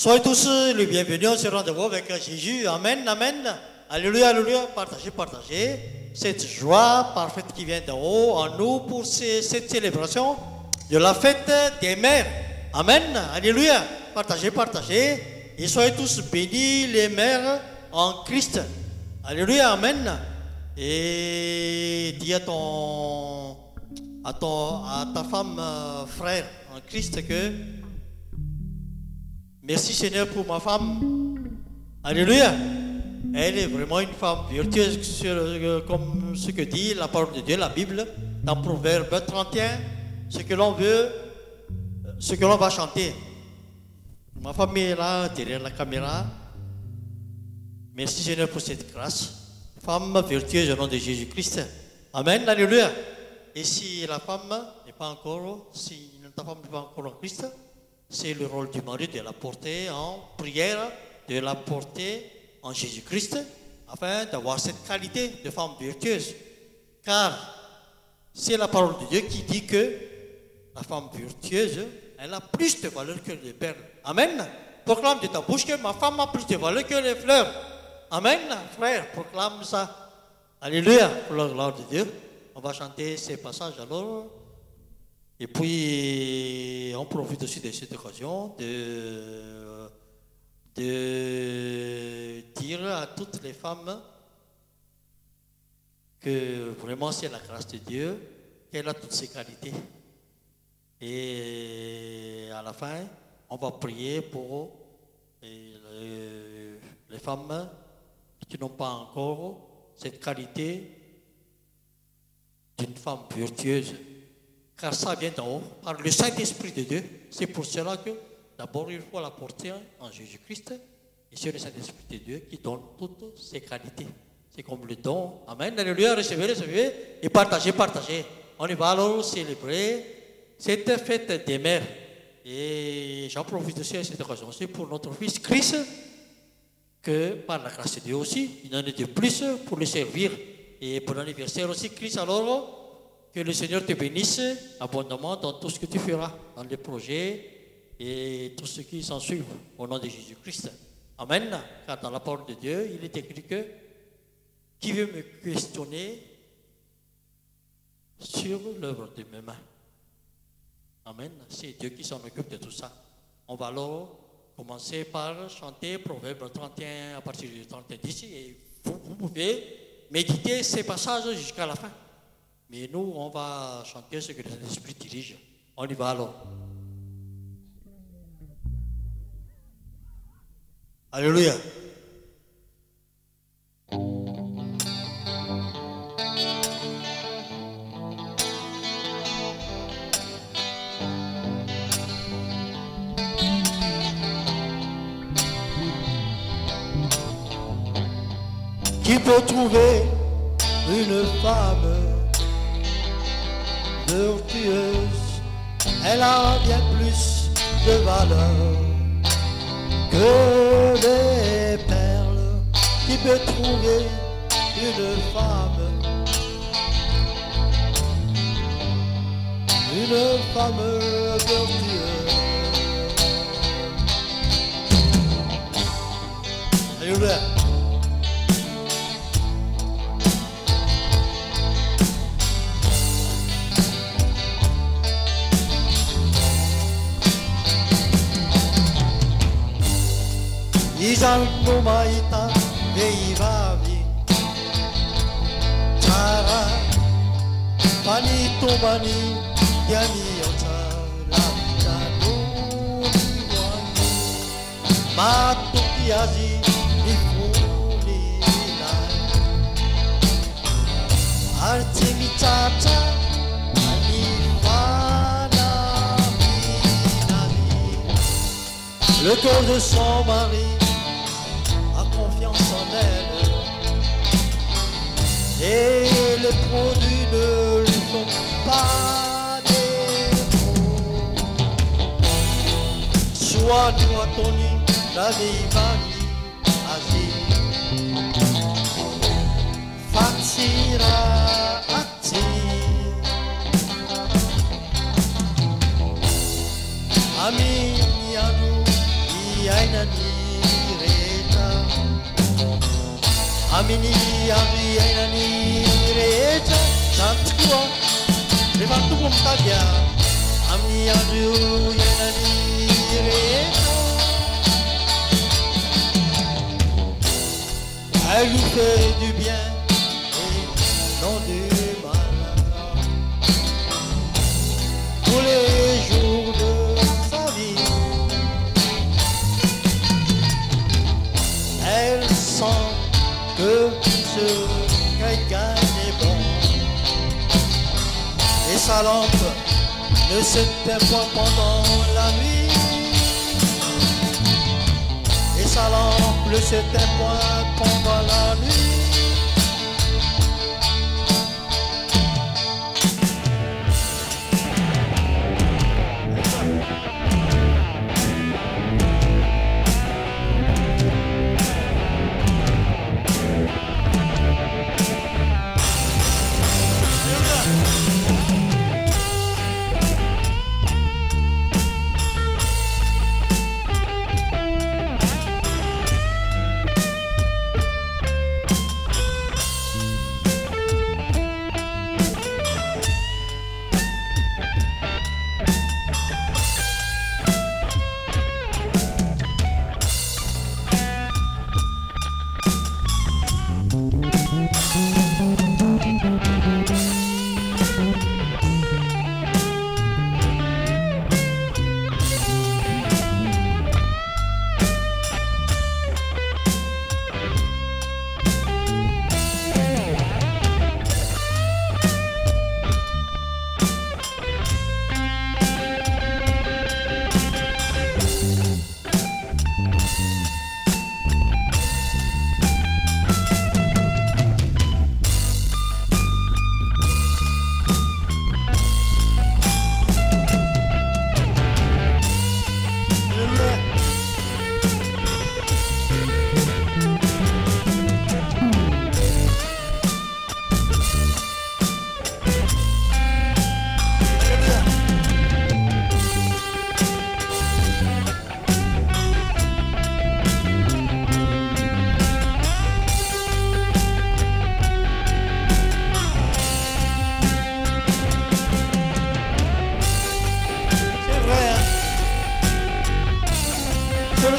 Soyez tous les bienvenus, on se rendez-vous avec Jésus. Amen, amen. Alléluia, alléluia. Partagez, partagez cette joie parfaite qui vient d'en haut en nous pour cette célébration de la fête des mères. Amen, alléluia. Partagez, partagez. Et soyez tous bénis, les mères en Christ. Alléluia, amen. Et dis à ta femme, frère en Christ que merci Seigneur pour ma femme. Alléluia. Elle est vraiment une femme vertueuse comme ce que dit la parole de Dieu, la Bible, dans Proverbe 31, ce que l'on veut, ce que l'on va chanter. Ma femme est là, derrière la caméra. Merci Seigneur pour cette grâce. Femme vertueuse au nom de Jésus-Christ. Amen, alléluia. Et si la femme n'est pas encore, si ta femme n'est pas encore en Christ, c'est le rôle du mari de la porter en prière, de la porter en Jésus-Christ, afin d'avoir cette qualité de femme vertueuse. Car c'est la parole de Dieu qui dit que la femme vertueuse, elle a plus de valeur que les perles. Amen. Proclame de ta bouche que ma femme a plus de valeur que les fleurs. Amen. Frère, proclame ça. Alléluia. Pour la gloire de Dieu. On va chanter ces passages alors. Et puis, on profite aussi de cette occasion de dire à toutes les femmes que vraiment c'est la grâce de Dieu, qu'elle a toutes ses qualités. Et à la fin, on va prier pour les femmes qui n'ont pas encore cette qualité d'une femme vertueuse. Car ça vient d'en haut, par le Saint-Esprit de Dieu. C'est pour cela que d'abord il faut la porter en Jésus-Christ. Et c'est le Saint-Esprit de Dieu qui donne toutes ses qualités. C'est comme le don. Amen. Alléluia. Recevez, recevez. Et partagez, partagez. On y va alors célébrer cette fête des mères. Et j'en profite aussi à cette occasion aussi pour notre fils Christ, que par la grâce de Dieu aussi, il en est de plus pour le servir. Et pour l'anniversaire aussi, Christ, alors, que le Seigneur te bénisse abondamment dans tout ce que tu feras, dans les projets et tout ce qui s'en suit, au nom de Jésus-Christ. Amen. Car dans la parole de Dieu, il est écrit que qui veut me questionner sur l'œuvre de mes mains. Amen. C'est Dieu qui s'en occupe de tout ça. On va alors commencer par chanter Proverbe 31 à partir du 31 d'ici et vous pouvez méditer ces passages jusqu'à la fin. Mais nous, on va chanter ce que l'Esprit dirige. On y va alors. Alléluia. Qui peut trouver une femme vertueuse? Elle a bien plus de valeur que les perles. Qui peut trouver une femme vertueuse? Alléluia. Izan kumaita veivavi Tara Panito mani Yami otara Januriwani Matukiazi Ifuni nai Artemi tata Anifana Minani. Le cœur de son mari confiance en elle et les produits ne lui font pas défaut. Soit toi Tony, la vieille Marie, Asie, Fatsira, Ati, Ami, Yanu, Yaina. Amini, Ami, Ainani, Reja, Santkua, Levantu Mumtagia, Ami, Adu, Ainani, Reja. Elle lui fait du bien et non du mal tous les jours de sa vie. Elle sent que ce quelqu'un est bon et sa lampe ne s'éteint pas pendant la nuit. Et sa lampe ne s'éteint point pendant la nuit.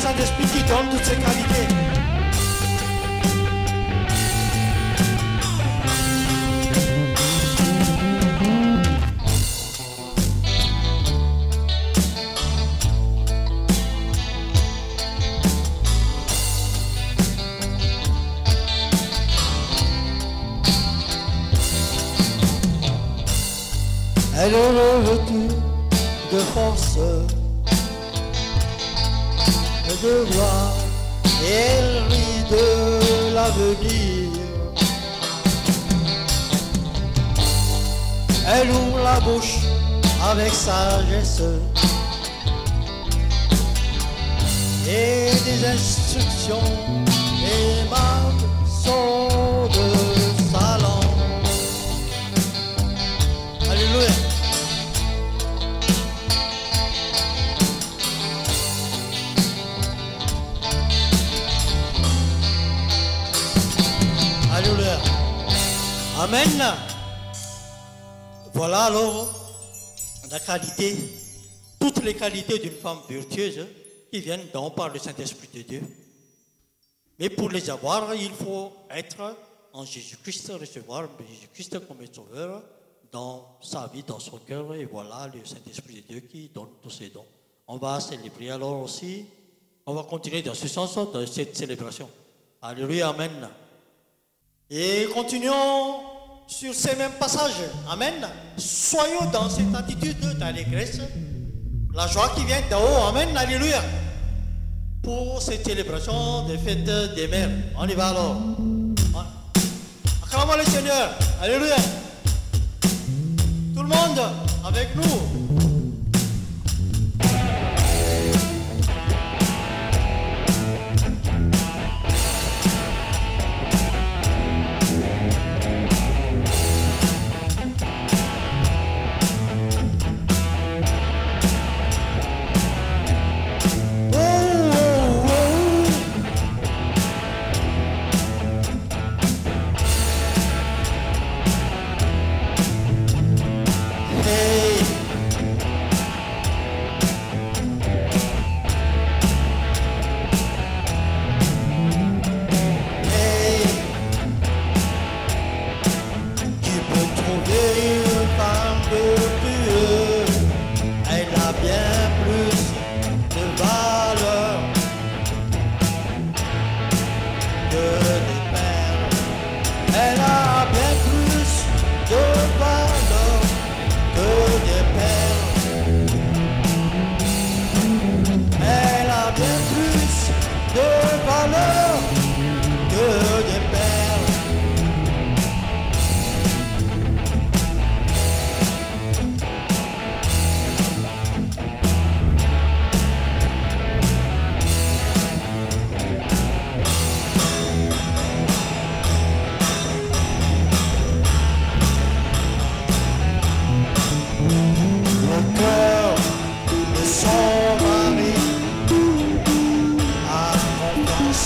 Saint-Esprit qui donne toutes ses qualités. Elle est le retour de force, de gloire, et elle rit de l'avenir. Elle ouvre la bouche avec sagesse et des instructions aimables sont de sa langue. Alléluia. Alléluia. Amen. Voilà alors la qualité, toutes les qualités d'une femme vertueuse qui viennent donc par le Saint-Esprit de Dieu. Mais pour les avoir, il faut être en Jésus-Christ, recevoir Jésus-Christ comme sauveur dans sa vie, dans son cœur. Et voilà le Saint-Esprit de Dieu qui donne tous ces dons. On va célébrer alors aussi, on va continuer dans ce sens de cette célébration. Alléluia, amen. Et continuons sur ces mêmes passages. Amen. Soyons dans cette attitude d'allégresse, la joie qui vient d'en haut. Amen. Alléluia. Pour cette célébration des fêtes des mères. On y va alors. Acclamons le Seigneur. Alléluia. Tout le monde avec nous.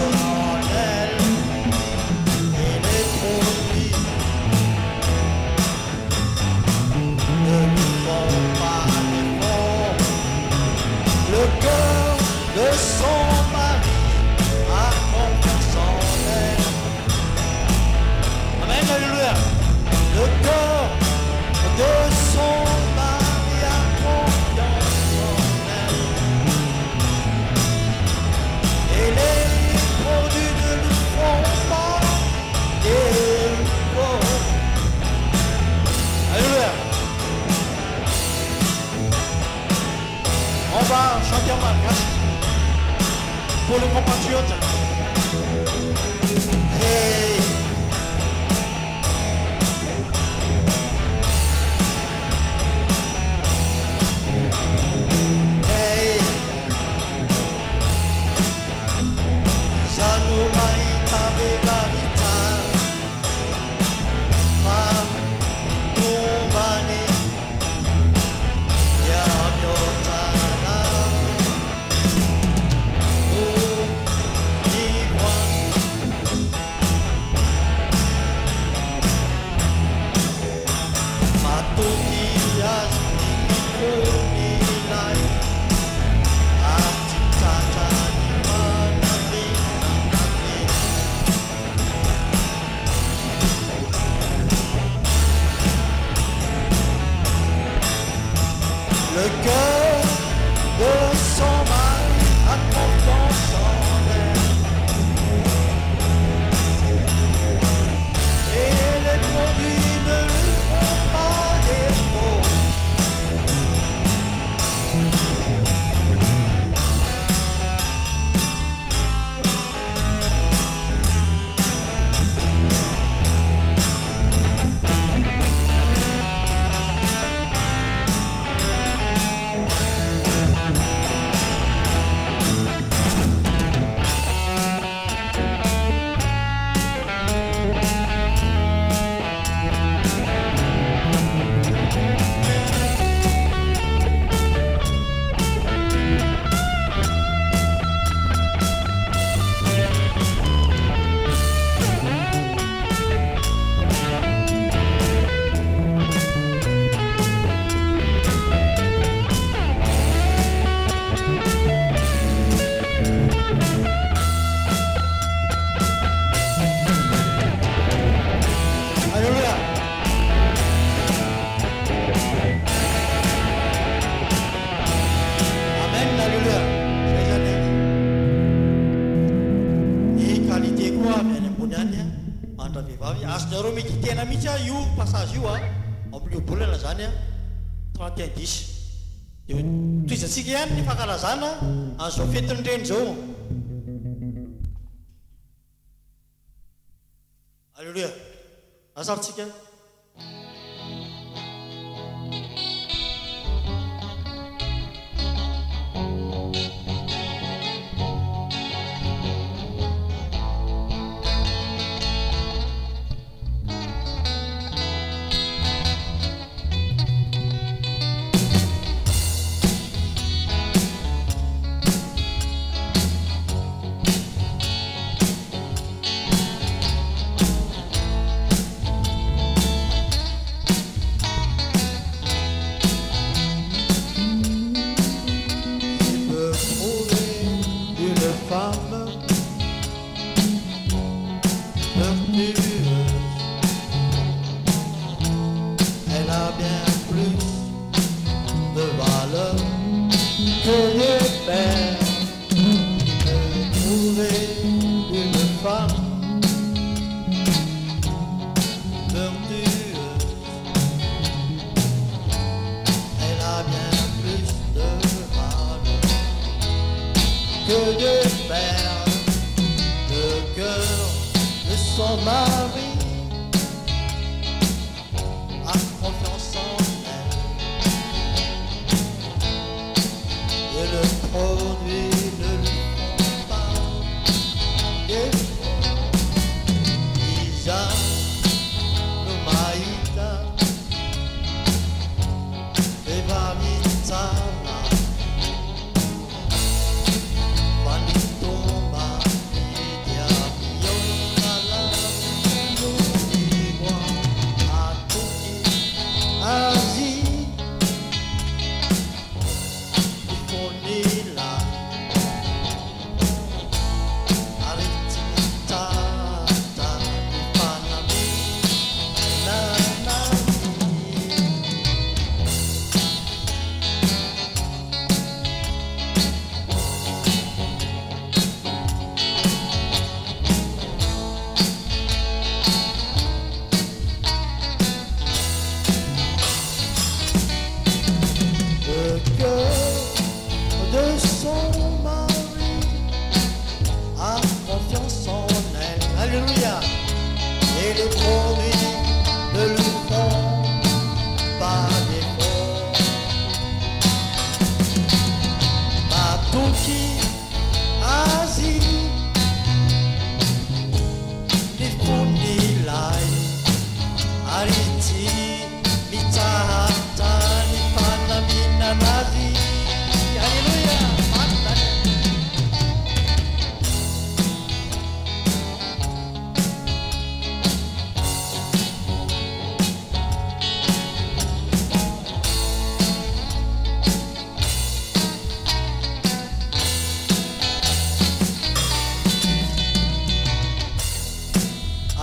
personnel et les produits ne lui font pas l'effort. Le cœur de son mari a confiance en elle. Amen, alléluia. Le cœur de son mari a confiance en elle. Et les produits ne lui font pas d'effort. Alléluia. On va chanter en malgache pour les compatriotes. Hey. Hey. Zanumai tabegarita ma tumani ya myotana o diwan matutias nikunilai atitata manami nanami. Le cœur de son mari a confiance en elle. Et les produits ne lui font pas défaut. Alléluia. Amen, alléluia. Ny qualité koa avy any ambony any andra vehivavy azonareo mikitena mihitsy io passage io amin'io bolana zany 31:10. Dia toizatsika ihany ny fankalazana an'izao fetiny reny zao. Alléluia. Asatsika.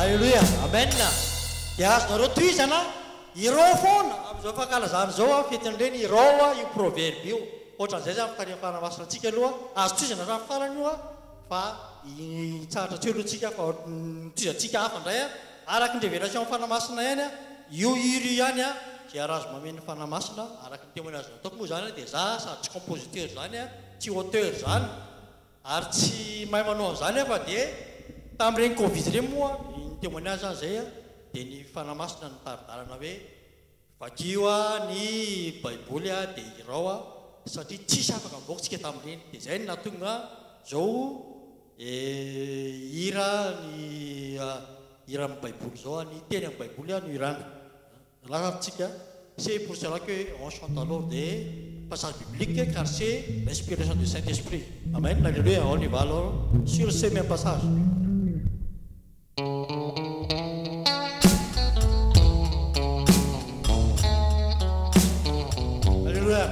Alléluia. Amen. Dia azonareo toizana irao foana amin'izao fankalazana zao fetindreny irao io proverbe io. Ohatran'izay zany fitariana fanamasina antsika aloha azo toizana raha farany io fa tsara tsy alohantsika fa toizantsika hafa indray araky ny révélation fanamasina ihany io iro ihany dia raha azo mameno fanamasina araky ny témoignage ataoko moa zany dia za sady tsy compositeur zany tsy auteur zany ary tsy mahay manao an'izany fa dia tamin'ireny covid ireny moa ny témoignage zany zay dia ny fanamasina ny taridalana hoe vakio ny baiboly dia irao satria tsisy afaka mivoakantsika tamin'ireny dia zay ny nahatonga zao hira amin'ny baiboly zao ny teny amin'ny baiboly no hirana rahatsika c'est pour cela que on chante alors des passages bibliques car c'est l'inspiration du Saint-Esprit. Amen. Alléluia. On y va alors sur ces mêmes passages. Alléluia.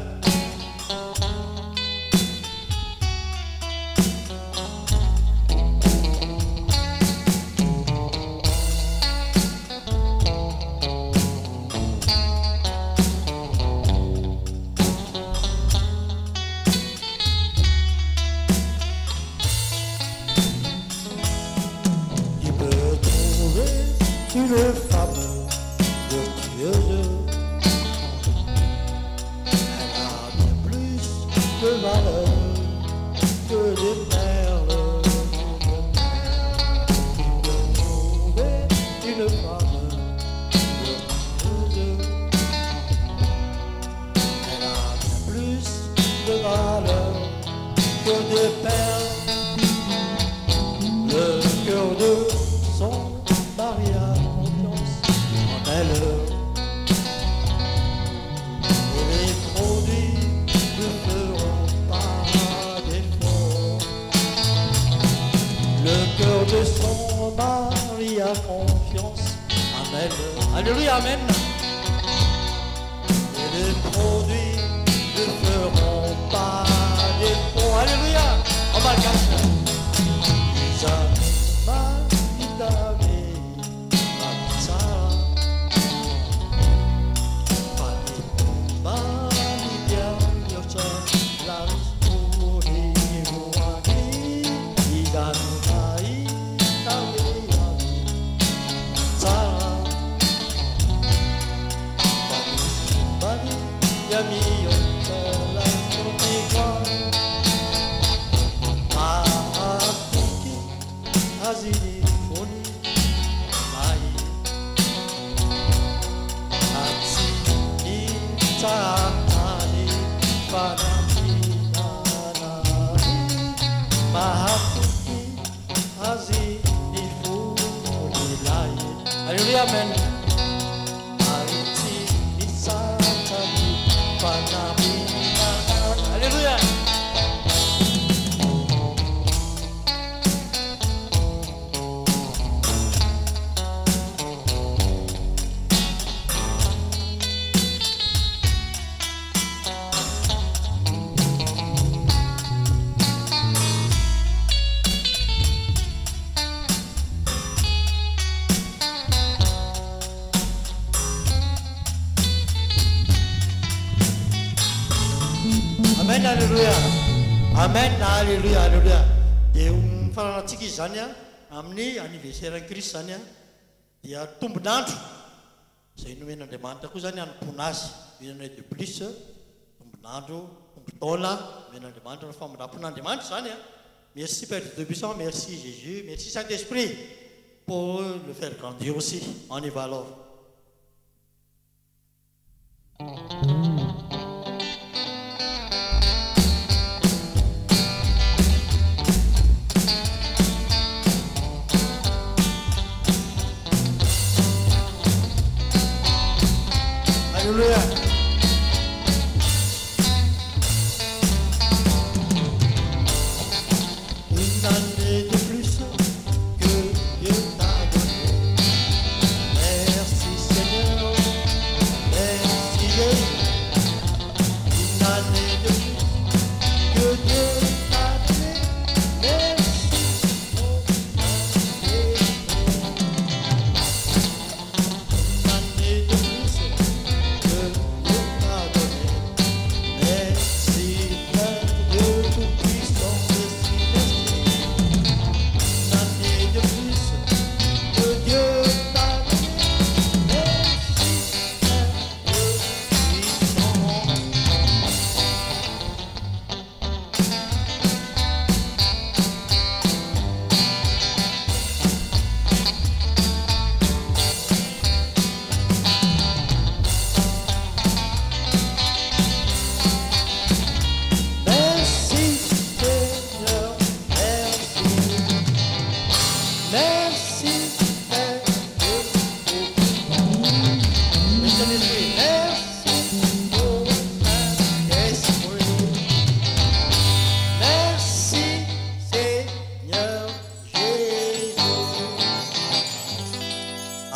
Une femme vertueuse, elle a bien plus de valeur que des perles. Tu peux trouver une femme vertueuse, elle a bien plus de valeur que des perles. Le cœur de son mari a confiance en elle, et les produits ne feront pas défaut. Le cœur de son mari a confiance en elle. Alléluia, amen. Et les produits ne feront pas défaut. Alléluia. On va le casser. Alléluia, amen. Alléluia. Amen, alléluia. Amen, alléluia, alléluia. Dia faranantsika izy zany amin'ny anniversaire Christ zany dia tombonandro izay nomen'Andriamanitra koa zany hanompoana azy. Une année de plus, tombonandro, tombotaona nomen'Andriamanitra ny famindrampon'Andriamanitra zany. Merci Père Tout-Puissant, merci Jésus, merci Saint-Esprit pour le faire grandir aussi. On y va alors. Alléluia. Une année de plus que Dieu t'a donné. Merci Seigneur, merci Jésus. Une année de plus que Dieu t'a donné. Merci.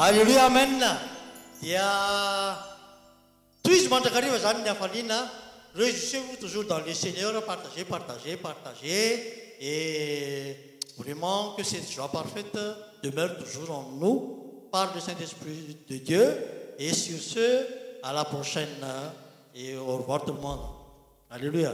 Alléluia, amen. Dia tous mandakariva zany ny afaliana, réjouissez-vous toujours dans le Seigneur, partagez, et vraiment que cette joie parfaite demeure toujours en nous par le Saint-Esprit de Dieu. Et sur ce, à la prochaine et au revoir tout le monde. Alléluia.